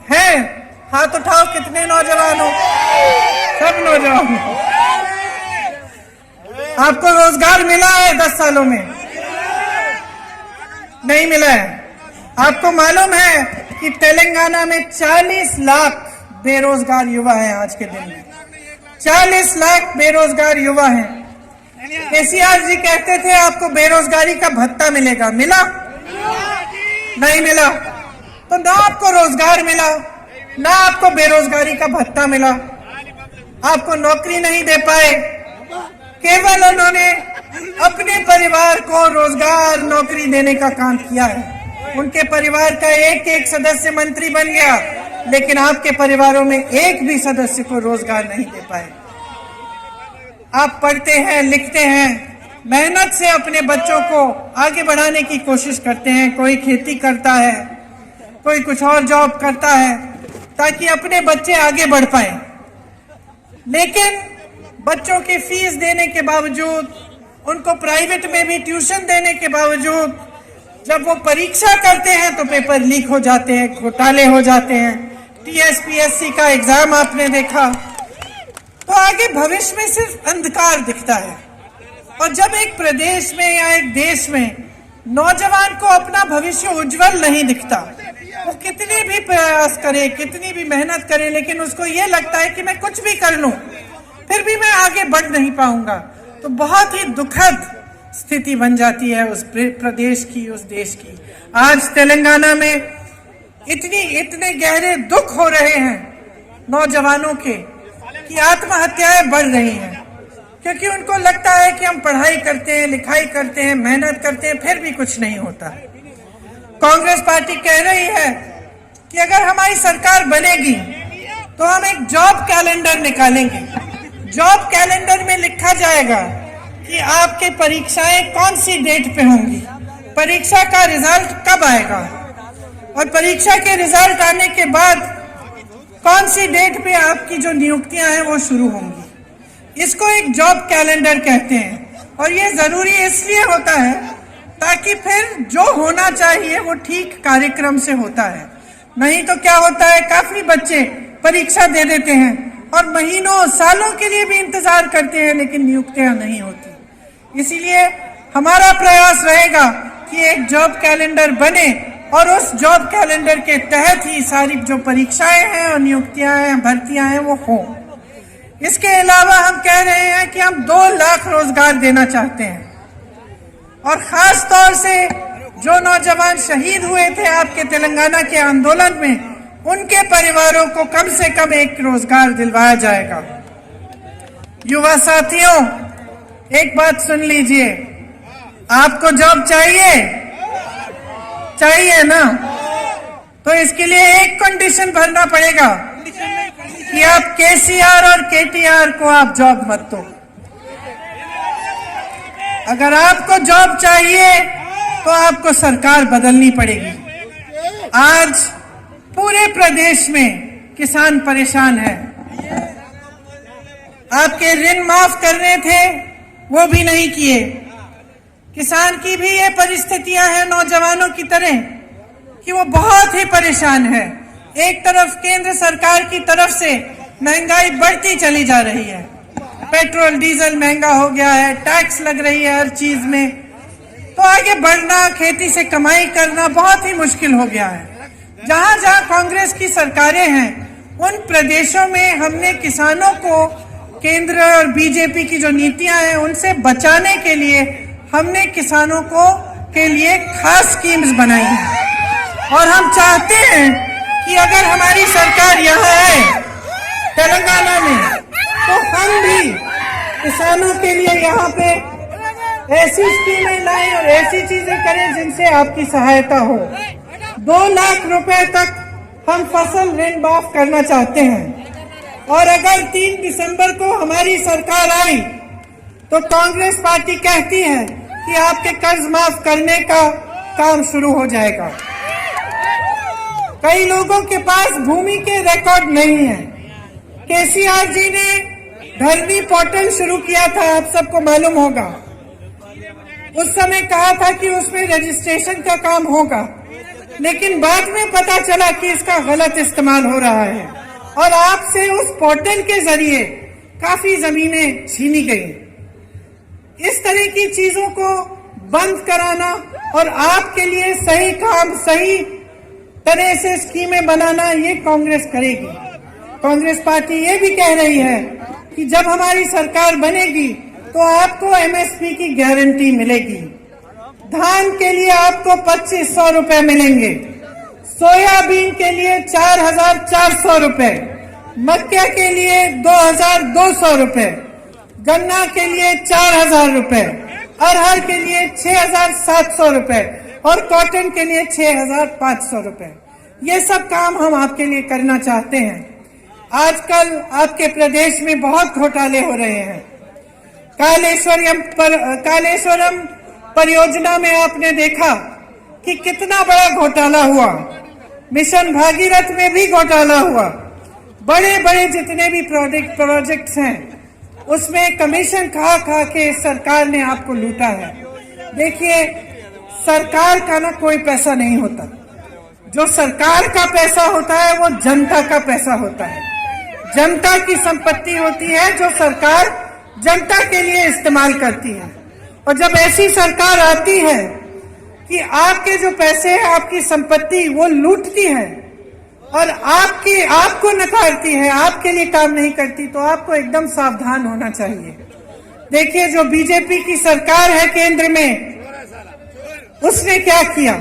है? हाथ उठाओ, कितने नौजवान हो? सब नौजवान हो। आपको रोजगार मिला है 10 सालों में? नहीं मिला है। आपको मालूम है कि तेलंगाना में 40 लाख बेरोजगार युवा हैं आज के दिन में? 40 लाख बेरोजगार युवा हैं। केसीआर जी कहते थे आपको बेरोजगारी का भत्ता मिलेगा, मिला? नहीं मिला। तो ना आपको रोजगार मिला, ना आपको बेरोजगारी का भत्ता मिला, आपको नौकरी नहीं दे पाए। केवल उन्होंने अपने परिवार को रोजगार, नौकरी देने का काम किया है। उनके परिवार का एक एक सदस्य मंत्री बन गया, लेकिन आपके परिवारों में एक भी सदस्य को रोजगार नहीं दे पाए। आप पढ़ते हैं, लिखते हैं, मेहनत से अपने बच्चों को आगे बढ़ाने की कोशिश करते हैं। कोई खेती करता है, कोई कुछ और जॉब करता है ताकि अपने बच्चे आगे बढ़ पाए। लेकिन बच्चों की फीस देने के बावजूद, उनको प्राइवेट में भी ट्यूशन देने के बावजूद, जब वो परीक्षा करते हैं तो पेपर लीक हो जाते हैं, घोटाले हो जाते हैं। टीएसपीएससी का एग्जाम आपने देखा, तो आगे भविष्य में सिर्फ अंधकार दिखता है। और जब एक प्रदेश में या एक देश में नौजवान को अपना भविष्य उज्जवल नहीं दिखता, वो कितनी भी प्रयास करे, कितनी भी मेहनत करे, लेकिन उसको ये लगता है कि मैं कुछ भी कर लूं फिर भी मैं आगे बढ़ नहीं पाऊंगा, तो बहुत ही दुखद स्थिति बन जाती है उस प्रदेश की, उस देश की। आज तेलंगाना में इतने गहरे दुख हो रहे हैं नौजवानों के कि आत्महत्याएं बढ़ रही हैं, क्योंकि उनको लगता है कि हम पढ़ाई करते हैं, लिखाई करते हैं, मेहनत करते हैं, फिर भी कुछ नहीं होता। कांग्रेस पार्टी कह रही है कि अगर हमारी सरकार बनेगी तो हम एक जॉब कैलेंडर निकालेंगे। जॉब कैलेंडर में लिखा जाएगा कि आपकी परीक्षाएं कौन सी डेट पे होंगी, परीक्षा का रिजल्ट कब आएगा, और परीक्षा के रिजल्ट आने के बाद कौन सी डेट पे आपकी जो नियुक्तियां हैं वो शुरू होंगी। इसको एक जॉब कैलेंडर कहते हैं। और ये जरूरी इसलिए होता है ताकि फिर जो होना चाहिए वो ठीक कार्यक्रम से होता है। नहीं तो क्या होता है, काफी बच्चे परीक्षा दे देते हैं और महीनों, सालों के लिए भी इंतजार करते हैं, लेकिन नियुक्तियां नहीं होती। इसीलिए हमारा प्रयास रहेगा कि एक जॉब कैलेंडर बने और उस जॉब कैलेंडर के तहत ही सारी जो परीक्षाएं हैं और नियुक्तियां हैं, भर्तियां हैं, वो हों। इसके अलावा हम कह रहे हैं कि हम 2 लाख रोजगार देना चाहते हैं, और खास तौर से जो नौजवान शहीद हुए थे आपके तेलंगाना के आंदोलन में, उनके परिवारों को कम से कम एक रोजगार दिलवाया जाएगा। युवा साथियों, एक बात सुन लीजिए, आपको जॉब चाहिए ना? तो इसके लिए एक कंडीशन भरना पड़ेगा कि आप केसीआर और केटीआर को आप जॉब मत दो। अगर आपको जॉब चाहिए तो आपको सरकार बदलनी पड़ेगी। आज पूरे प्रदेश में किसान परेशान है। आपके ऋण माफ करने थे, वो भी नहीं किए। किसान की भी ये परिस्थितियां हैं नौजवानों की तरह कि वो बहुत ही परेशान है। एक तरफ केंद्र सरकार की तरफ से महंगाई बढ़ती चली जा रही है, पेट्रोल डीजल महंगा हो गया है, टैक्स लग रही है हर चीज में, तो आगे बढ़ना, खेती से कमाई करना बहुत ही मुश्किल हो गया है। जहां जहां कांग्रेस की सरकारें हैं, उन प्रदेशों में हमने किसानों को केंद्र और बीजेपी की जो नीतियां हैं उनसे बचाने के लिए हमने किसानों को के लिए खास स्कीम्स बनाई हैं। और हम चाहते हैं कि अगर हमारी सरकार यहाँ आए तेलंगाना में, तो हम भी किसानों के लिए यहाँ पे ऐसी स्कीमें लाएं और ऐसी चीजें करें जिनसे आपकी सहायता हो। 2 लाख रुपए तक हम फसल ऋण माफ करना चाहते हैं। और अगर 3 दिसंबर को हमारी सरकार आई तो कांग्रेस पार्टी कहती है कि आपके कर्ज माफ करने का काम शुरू हो जाएगा। कई लोगों के पास भूमि के रिकॉर्ड नहीं है। केसीआर जी ने धरनी पोर्टल शुरू किया था, आप सबको मालूम होगा। उस समय कहा था कि उसमें रजिस्ट्रेशन का काम होगा, लेकिन बाद में पता चला कि इसका गलत इस्तेमाल हो रहा है और आपसे उस पोर्टल के जरिए काफी जमीनें छीनी गई। इस तरह की चीजों को बंद कराना और आपके लिए सही काम सही तरह से स्कीमें बनाना ये कांग्रेस करेगी। कांग्रेस पार्टी ये भी कह रही है कि जब हमारी सरकार बनेगी तो आपको एमएसपी की गारंटी मिलेगी। धान के लिए आपको 2500 रुपए मिलेंगे, सोयाबीन के लिए 4400 रुपए, मक्का के लिए 2200 रुपए, गन्ना के लिए 4000 रुपए, अरहर के लिए 6700 रुपए और कॉटन के लिए 6500 रुपए। ये सब काम हम आपके लिए करना चाहते हैं। आजकल आपके प्रदेश में बहुत घोटाले हो रहे हैं। कालेश्वरम परियोजना में आपने देखा कि कितना बड़ा घोटाला हुआ। मिशन भागीरथ में भी घोटाला हुआ। बड़े बड़े जितने भी प्रोजेक्ट्स हैं उसमें कमीशन खा खा के सरकार ने आपको लूटा है। देखिए, सरकार का ना कोई पैसा नहीं होता। जो सरकार का पैसा होता है वो जनता का पैसा होता है। जनता की संपत्ति होती है जो सरकार जनता के लिए इस्तेमाल करती है। और जब ऐसी सरकार आती है कि आपके जो पैसे हैं, आपकी संपत्ति वो लूटती है और आपको नकारती है, आपके लिए काम नहीं करती, तो आपको एकदम सावधान होना चाहिए। देखिए, जो बीजेपी की सरकार है केंद्र में, उसने क्या किया?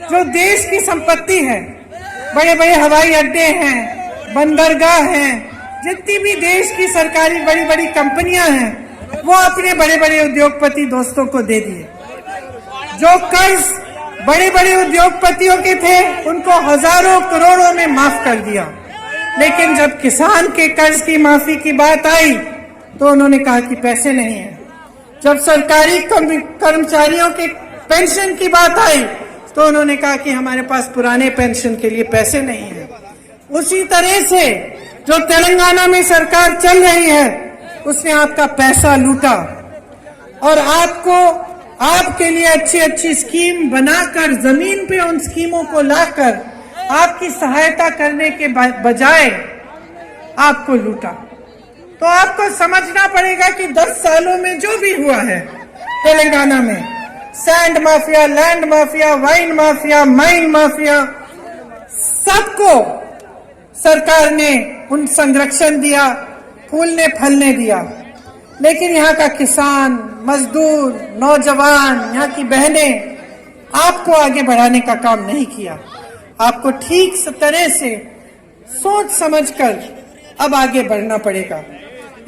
जो देश की संपत्ति है, बड़े बड़े हवाई अड्डे हैं, बंदरगाह हैं, जितनी भी देश की सरकारी बड़ी बड़ी कंपनियां हैं, वो अपने बड़े बड़े उद्योगपति दोस्तों को दे दिए। जो कर्ज बड़े बड़े उद्योगपतियों के थे उनको हजारों करोड़ों में माफ कर दिया। लेकिन जब किसान के कर्ज की माफी की बात आई तो उन्होंने कहा कि पैसे नहीं है। जब सरकारी कर्मचारियों के पेंशन की बात आई तो उन्होंने कहा कि हमारे पास पुराने पेंशन के लिए पैसे नहीं है। उसी तरह से जो तेलंगाना में सरकार चल रही है उसने आपका पैसा लूटा और आपके लिए अच्छी अच्छी स्कीम बनाकर जमीन पे उन स्कीमों को लाकर आपकी सहायता करने के बजाय आपको लूटा। तो आपको समझना पड़ेगा कि 10 सालों में जो भी हुआ है तेलंगाना में, sand mafia, land mafia, wine mafia, mine mafia, सबको सरकार ने उन संरक्षण दिया, फूलने फलने दिया। लेकिन यहाँ का किसान, मजदूर, नौजवान, यहाँ की बहनें आपको आगे बढ़ाने का काम नहीं किया। आपको ठीक तरह से सोच समझकर अब आगे बढ़ना पड़ेगा।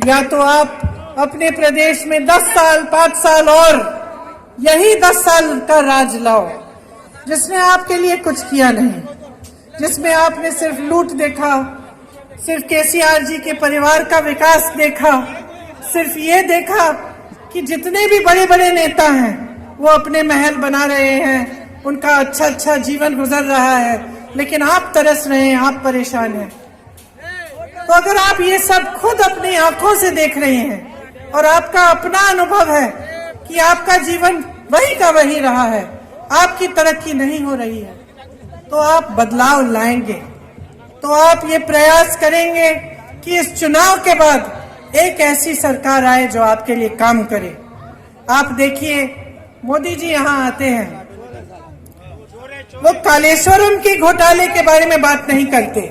या तो आप अपने प्रदेश में 10 साल 5 साल और यही 10 साल का राज लाओ जिसने आपके लिए कुछ किया नहीं, जिसमें आपने सिर्फ लूट देखा, सिर्फ केसीआर जी के परिवार का विकास देखा, सिर्फ ये देखा कि जितने भी बड़े बड़े नेता हैं वो अपने महल बना रहे हैं, उनका अच्छा जीवन गुजर रहा है, लेकिन आप तरस रहे हैं, आप परेशान हैं। तो अगर आप ये सब खुद अपनी आंखों से देख रहे हैं और आपका अपना अनुभव है कि आपका जीवन वही का वही रहा है, आपकी तरक्की नहीं हो रही है, तो आप बदलाव लाएंगे। तो आप ये प्रयास करेंगे कि इस चुनाव के बाद एक ऐसी सरकार आए जो आपके लिए काम करे। आप देखिए, मोदी जी यहाँ आते हैं, वो कालेश्वरम के घोटाले के बारे में बात नहीं करते,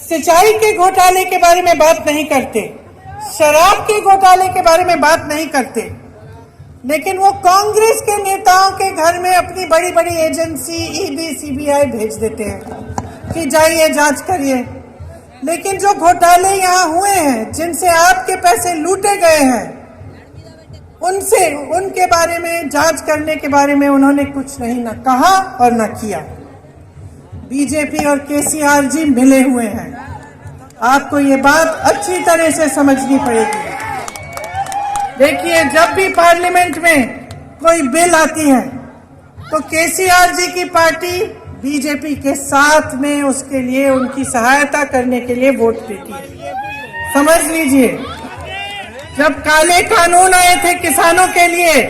सिंचाई के घोटाले के बारे में बात नहीं करते, शराब के घोटाले के बारे में बात नहीं करते, लेकिन वो कांग्रेस के नेताओं के घर में अपनी बड़ी बड़ी एजेंसी ईडी सीबीआई भेज देते हैं कि जाइए जांच करिए। लेकिन जो घोटाले यहाँ हुए हैं, जिनसे आपके पैसे लूटे गए हैं, उनके बारे में जांच करने के बारे में उन्होंने कुछ नहीं न कहा और न किया। बीजेपी और केसीआर जी मिले हुए हैं। आपको ये बात अच्छी तरह से समझनी पड़ेगी। देखिए, जब भी पार्लियामेंट में कोई बिल आती है तो केसीआर जी की पार्टी बीजेपी के साथ में उसके लिए उनकी सहायता करने के लिए वोट देती है। समझ लीजिए, जब काले कानून आए थे किसानों के लिए,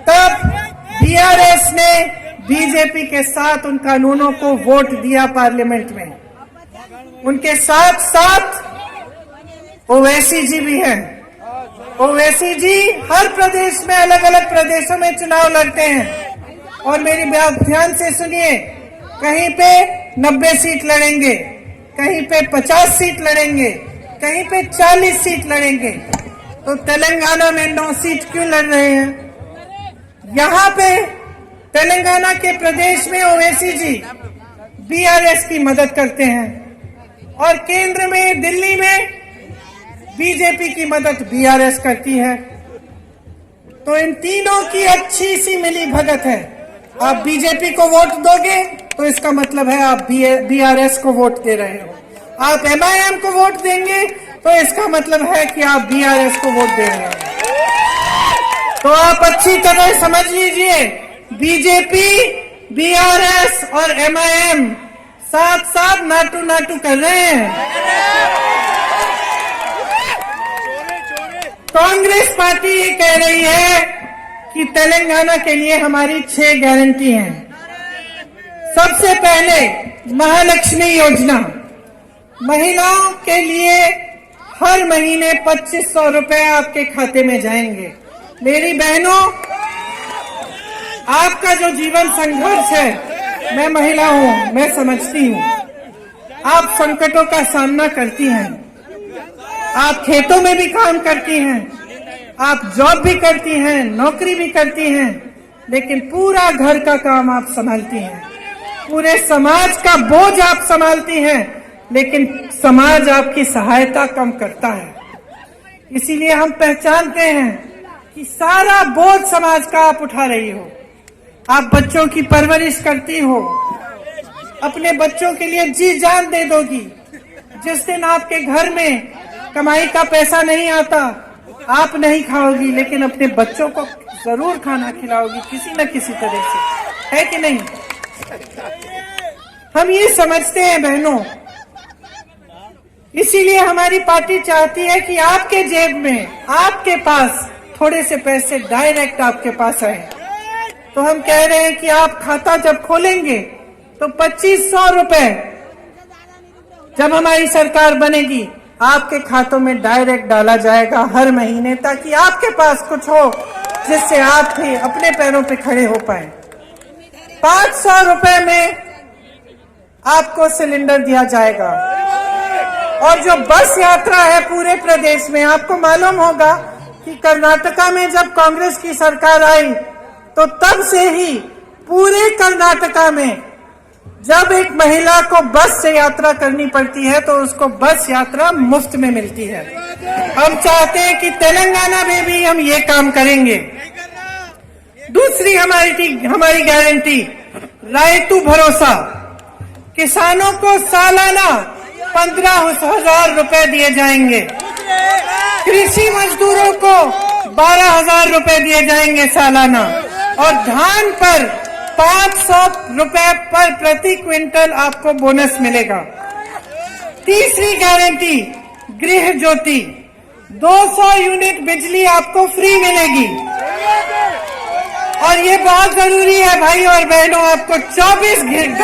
तब बीआरएस ने बीजेपी के साथ उन कानूनों को वोट दिया पार्लियामेंट में। उनके साथ साथ ओवैसी जी भी हैं। ओवैसी जी हर प्रदेश में, अलग अलग प्रदेशों में चुनाव लड़ते हैं। और मेरी बात ध्यान से सुनिए, कहीं पे 90 सीट लड़ेंगे, कहीं पे 50 सीट लड़ेंगे, कहीं पे 40 सीट लड़ेंगे। तो तेलंगाना में 9 सीट क्यों लड़ रहे हैं? यहाँ पे तेलंगाना के प्रदेश में ओवैसी जी बीआरएस की मदद करते हैं और केंद्र में, दिल्ली में बीजेपी की मदद बीआरएस करती है। तो इन तीनों की अच्छी सी मिली भगत है। आप बीजेपी को वोट दोगे तो इसका मतलब है आप बीआरएस को वोट दे रहे हो। आप एमआईएम को वोट देंगे तो इसका मतलब है कि आप बीआरएस को वोट दे रहे हो। तो आप अच्छी तरह समझ लीजिए, बीजेपी, बीआरएस और एमआईएम साथ साथ नाटू नाटू कर रहे हैं। कांग्रेस पार्टी ये कह रही है कि तेलंगाना के लिए हमारी 6 गारंटी हैं। सबसे पहले महालक्ष्मी योजना, महिलाओं के लिए हर महीने 2500 रुपए आपके खाते में जाएंगे। मेरी बहनों, आपका जो जीवन संघर्ष है, मैं महिला हूं, मैं समझती हूं। आप संकटों का सामना करती हैं, आप खेतों में भी काम करती हैं, आप जॉब भी करती हैं, नौकरी भी करती हैं, लेकिन पूरा घर का काम आप संभालती हैं, पूरे समाज का बोझ आप संभालती हैं, लेकिन समाज आपकी सहायता कम करता है। इसीलिए हम पहचानते हैं कि सारा बोझ समाज का आप उठा रही हो। आप बच्चों की परवरिश करती हो, अपने बच्चों के लिए जी जान दे दोगी। जिस दिन आपके घर में कमाई का पैसा नहीं आता, आप नहीं खाओगी, लेकिन अपने बच्चों को जरूर खाना खिलाओगी किसी न किसी तरह से, है कि नहीं? हम ये समझते हैं बहनों, इसीलिए हमारी पार्टी चाहती है कि आपके जेब में, आपके पास थोड़े से पैसे डायरेक्ट आपके पास आए। तो हम कह रहे हैं कि आप खाता जब खोलेंगे तो 2500 रुपए जब हमारी सरकार बनेगी आपके खातों में डायरेक्ट डाला जाएगा हर महीने, ताकि आपके पास कुछ हो जिससे आप भी अपने पैरों पे खड़े हो पाए। 500 रुपए में आपको सिलेंडर दिया जाएगा। और जो बस यात्रा है पूरे प्रदेश में, आपको मालूम होगा कि कर्नाटका में जब कांग्रेस की सरकार आई तो तब से ही पूरे कर्नाटका में जब एक महिला को बस से यात्रा करनी पड़ती है तो उसको बस यात्रा मुफ्त में मिलती है। हम चाहते हैं कि तेलंगाना में भी हम ये काम करेंगे। दूसरी हमारी गारंटी, रायतू भरोसा। किसानों को सालाना 15,000 रुपए दिए जाएंगे। कृषि मजदूरों को 12,000 रुपए दिए जाएंगे सालाना। और धान पर 500 रुपए पर प्रति क्विंटल आपको बोनस मिलेगा। तीसरी गारंटी, गृह ज्योति, 200 यूनिट बिजली आपको फ्री मिलेगी। और ये बहुत जरूरी है भाई और बहनों, आपको 24 घंटे